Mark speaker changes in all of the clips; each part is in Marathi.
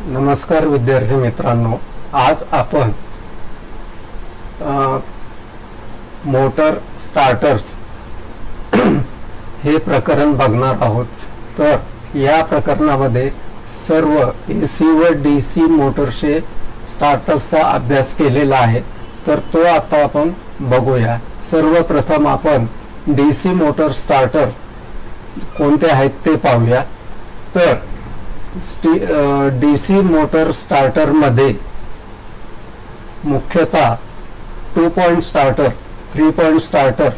Speaker 1: नमस्कार विद्यार्थी मित्रांनो, आज आपण मोटर स्टार्टर्स हे प्रकरण बघणार आहोत। तर या प्रकरणामध्ये सर्व एसी व डीसी मोटरचे स्टार्टर्सचा अभ्यास केलेला आहे। तर तो आता आपण बघूया। सर्वप्रथम आपण डीसी मोटर स्टार्टर कोणते आहेत ते पाहूया। तर डीसी मोटर स्टार्टर मध्ये मुख्यतः 2 पॉइंट स्टार्टर, 3 पॉइंट स्टार्टर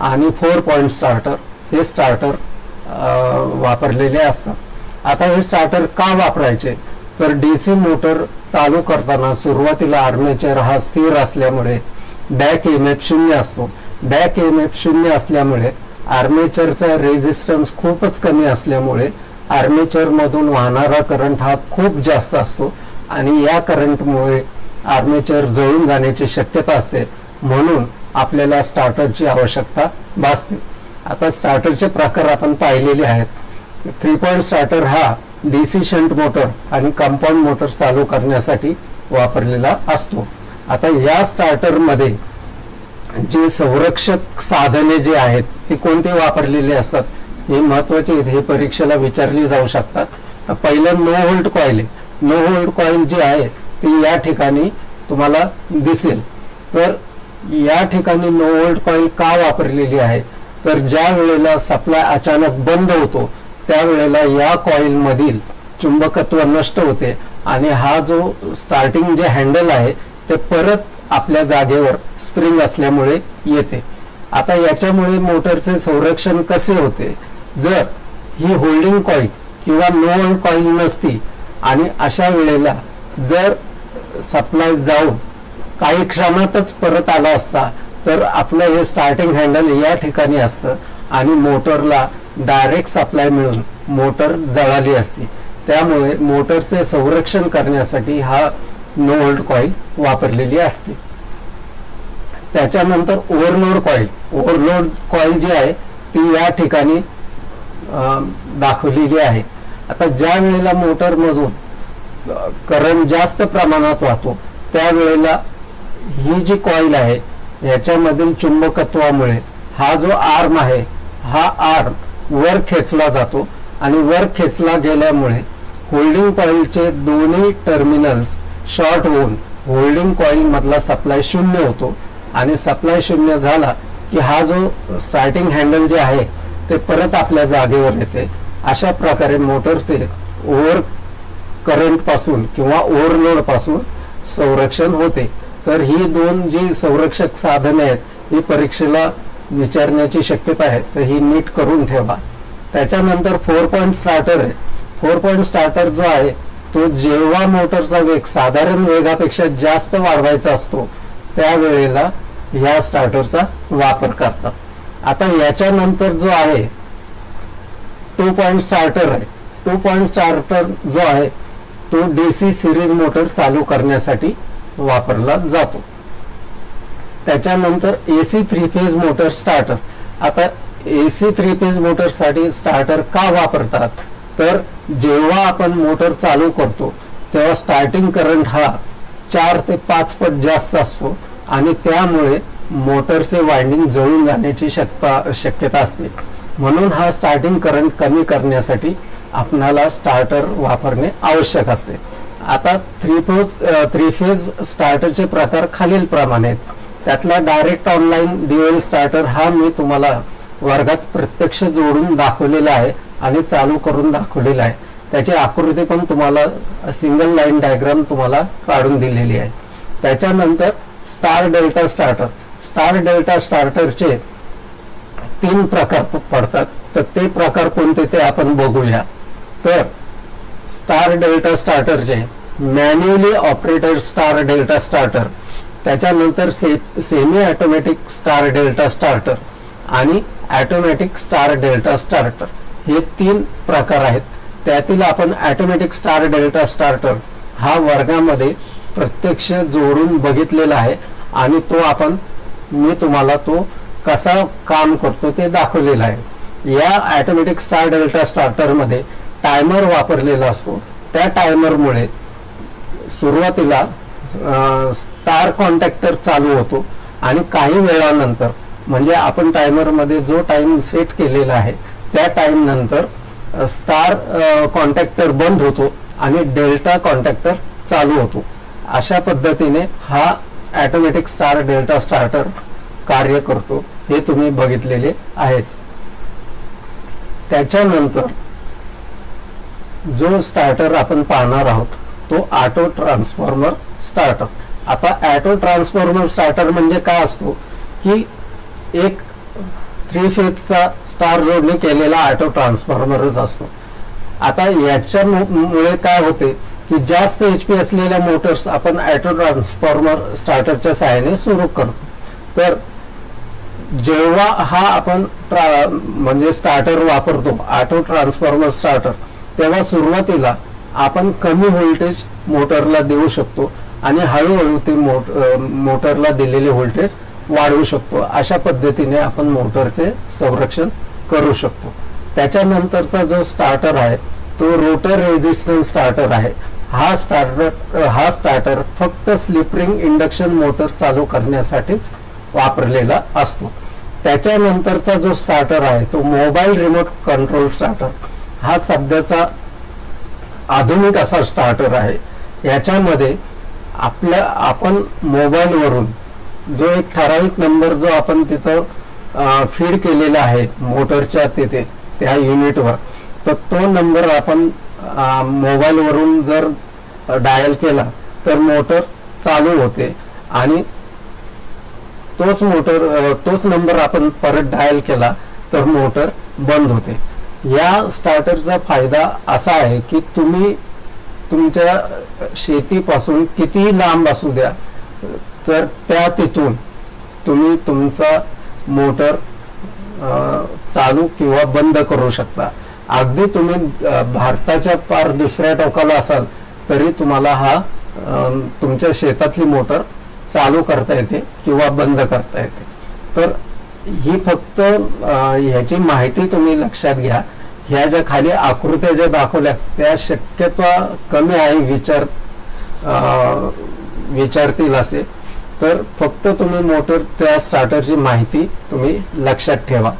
Speaker 1: आणि 4 पॉइंट स्टार्टर हे स्टार्टर वापरलेले असतात। आता हे स्टार्टर का वापरायचे, तर डीसी मोटर चालू करताना सुरुवातीला आर्मेचर हा स्थिर असल्यामुळे बॅक ईएमएफ 0 असतो। बॅक ईएमएफ 0 असल्यामुळे आर्मेचरचा रेझिस्टन्स खूपच कमी असल्यामुळे आर्मेचर मधून वाहणारा करंट हा खूप जास्त असतो आणि या करंटमुळे आर्मेचर जळून जाण्याची शक्यता असते। म्हणून आपल्याला स्टार्टरची आवश्यकता भासते। आता स्टार्टरचे प्रकार आपण पाहिलेले आहेत। 3 पॉइंट स्टार्टर हा डीसी शंट मोटर आणि कंपाऊंड मोटर चालू करण्यासाठी वापरलेला असतो। आता या स्टार्टर मध्ये जे संरक्षक साधने जे आहेत ती कोणती वापरलेली असतात हे महत्त्वाचे, हे परीक्षेला विचारली जाऊ शकतात। पहिलं नो होल्ड कॉइल आहे। नो होल्ड कॉइल जी आहे ती या ठिकाणी तुम्हाला दिसेल। तर या ठिकाणी नो होल्ड कॉइल का वापरलेली आहे, तर ज्या वेळेला सप्लाय अचानक बंद होतो त्यावेळेला या कॉइल मधील चुंबकत्व नष्ट होते आणि हा जो स्टार्टिंग जे हँडल आहे ते परत आपल्या जागेवर स्प्रिंग असल्यामुळे येते। आता याच्यामुळे मोटरचे संरक्षण कसे होते, जर ही होल्डिंग कॉइल किंवा नो होल्ड कॉइल नसती आणि अशा वेळेला जर सप्लाय जाऊन काही क्षणातच परत आला असता तर आपलं हे स्टार्टिंग हँडल या ठिकाणी असतं आणि मोटरला डायरेक्ट सप्लाय मिळून मोटर जळाली असती। त्यामुळे मोटरचे संरक्षण करण्यासाठी हा नो होल्ड कॉइल वापरलेली असते। त्याच्यानंतर ओव्हरलोड कॉइल। ओव्हरलोड कॉइल जी आहे ती या ठिकाणी दाखवलेली आहे। आता ज्या वेळेला मोटर मधून करंट जास्त प्रमाणात वाहतो त्यावेळेला ही जी कॉइल आहे याच्यामधील चुंबकत्वामुळे हा जो आर्म आहे हा आर्म वर खेचला जातो आणि वर खेचला गेल्यामुळे होल्डिंग कॉइलचे दोन्ही टर्मिनल्स शॉर्ट होऊन होल्डिंग कॉइल मधला सप्लाय 0 होतो आणि सप्लाय 0 झाला की हा जो स्टार्टिंग हँडल जे आहे ते परत आपल्या जागेवर येते। अशा प्रकारे मोटरचे ओव्हर करंट पासून किंवा ओव्हरलोड पासून संरक्षण होते। तर ही दोन जी संरक्षक साधने आहेत ही परीक्षेला विचारण्याची शक्यता आहे, तर ही नीट करून ठेवा। त्याच्यानंतर 4 पॉइंट स्टार्टर आहे। 4 पॉइंट स्टार्टर जो आहे तो जेव्हा मोटरचा वेग साधारण वेगापेक्षा जास्त वाढवायचा असतो त्यावेळेला ह्या स्टार्टरचा वापर करतात। आता याच्यानंतर जो आहे 2 पॉइंट स्टार्टर आहे। 2 पॉइंट स्टार्टर जो आहे तो डीसी सिरीज मोटर चालू करण्यासाठी वापरला जातो। त्याच्यानंतर एसी 3 फेज मोटर स्टार्टर। आता एसी 3 फेज मोटर साठी स्टार्टर का वापरतात, तर जेव्हा आपण मोटर चालू करतो तेव्हा स्टार्टिंग करंट हा 4 ते 5 पट जास्त असतो आणि त्यामुळे मोटरचे वाइंडिंग जळून जाण्याची शक्यता असते। म्हणून हा स्टार्टिंग करंट कमी करण्यासाठी आपल्याला स्टार्टर वापरणे आवश्यक असते। आता 3 फेज स्टार्टरचे प्रकार खालील प्रमाणे आहेत। त्यातला डायरेक्ट ऑनलाईन ड्युअल स्टार्टर हा मी तुम्हाला वर्गात प्रत्यक्ष जोडून दाखवलेला आहे आणि चालू करून दाखवलेला आहे। त्याची आकृती पण तुम्हाला सिंगल लाईन डायग्राम तुम्हाला काढून दिलेली आहे। त्याच्यानंतर star delta starter. Star delta स्टार्टरचे 3 प्रकार पडतात, तर ते प्रकार कोणते ते आपण बघूया। तर स्टार डेल्टा स्टार्टरचे manually operated star delta starter, त्याच्यानंतर semi automatic star delta starter आणि ऑटोमॅटिक स्टार डेल्टा स्टार्टर हे 3 प्रकार आहेत। त्यातील आपण ऑटोमॅटिक स्टार डेल्टा स्टार्टर हा वर्गामध्ये प्रत्यक्ष जोडून बघितलेला आहे आणि मी तुम्हाला तो कसा काम करतो ते दाखवलेला आहे। या ऑटोमॅटिक स्टार डेल्टा स्टार्टर मध्ये टायमर वापरलेला असतो। त्या टायमरमुळे सुरुवातीला स्टार कॉन्टॅक्टर चालू होतो आणि काही वेळानंतर म्हणजे आपण टायमरमध्ये जो टाइम सेट केलेला आहे त्या टाइम नंतर स्टार कॉन्टॅक्टर बंद होतो आणि डेल्टा कॉन्टॅक्टर चालू होतो. अशा पद्धतीने हा ऑटोमॅटिक स्टार डेल्टा स्टार्टर कार्य करतो, हे तुम्ही बघितलेले आहेच. त्याच्यानंतर जो स्टार्टर आपण पाहणार आहोत तो ऑटो ट्रान्सफॉर्मर स्टार्टर. आता ऑटो ट्रान्सफॉर्मर स्टार्टर म्हणजे काय असतो की एक 3 फेजचा स्टार जोडणी केलेला ऑटो ट्रान्सफॉर्मरच असतो. आता याच्यामुळे काय होते की जास्त HP असलेल्या मोटर्स आपण ऑटो ट्रान्सफॉर्मर स्टार्टरच्या सहाय्याने सुरू करतो. तर जेव्हा हा आपण म्हणजे स्टार्टर वापरतो ऑटो ट्रान्सफॉर्मर स्टार्टर, तेव्हा सुरुवातीला आपण कमी व्होल्टेज मोटरला देऊ शकतो आणि हळूहळू ते मोटरला दिलेले व्होल्टेज वाढवू शकतो. अशा पद्धतीने आपण मोटरचे संरक्षण करू शकतो. त्याच्यानंतरचा जो स्टार्टर आहे तो रोटर रेझिस्टन्स स्टार्टर आहे. हा स्टार्टर फक्त स्लिप रिंग इंडक्शन मोटर चालू करण्यासाठीच वापरलेला असतो. त्याच्यानंतरचा जो स्टार्टर आहे तो मोबाईल रिमोट कंट्रोल स्टार्टर. हा सध्याचा आधुनिक असा स्टार्टर आहे. याच्यामध्ये आपण मोबाईलवरून जो एक ठराविक नंबर जो आपण तिथं फीड केलेला आहे मोटरच्या तिथे त्या युनिटवर, तर तो नंबर आपण मोबाईलवरून जर डायल केला तर मोटर चालू होते आणि तोच नंबर आपण परत डायल केला तर मोटर बंद होते. या स्टार्टरचा फायदा असा आहे की तुम्ही तुमच्या शेतीपासून किती लांब असू द्या तर त्या तिथून तुम्ही तुमचा मोटर चालू किंवा बंद करू शकता. अगदी तुम्ही भारताच्या पार दुसऱ्या टोकाला असाल तरी तुम्हाला हा तुमच्या शेतातली मोटर चालू करता येते किंवा बंद करता येते. तर ही फक्त ह्याची माहिती तुम्ही लक्षात घ्या. ह्या ज्या खाली आकृत्या ज्या दाखवल्या त्या शक्यतो कमी आहे विचारतील असे. तर फक्त तुम्ही मोटर त्या स्टार्टरची माहिती तुम्ही लक्षात ठेवा.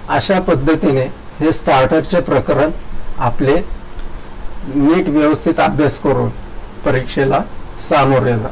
Speaker 1: अशा पद्धतीने हे स्टार्टरचे प्रकरण आपले नीट व्यवस्थित अभ्यास करून परीक्षेला सामोरे जा.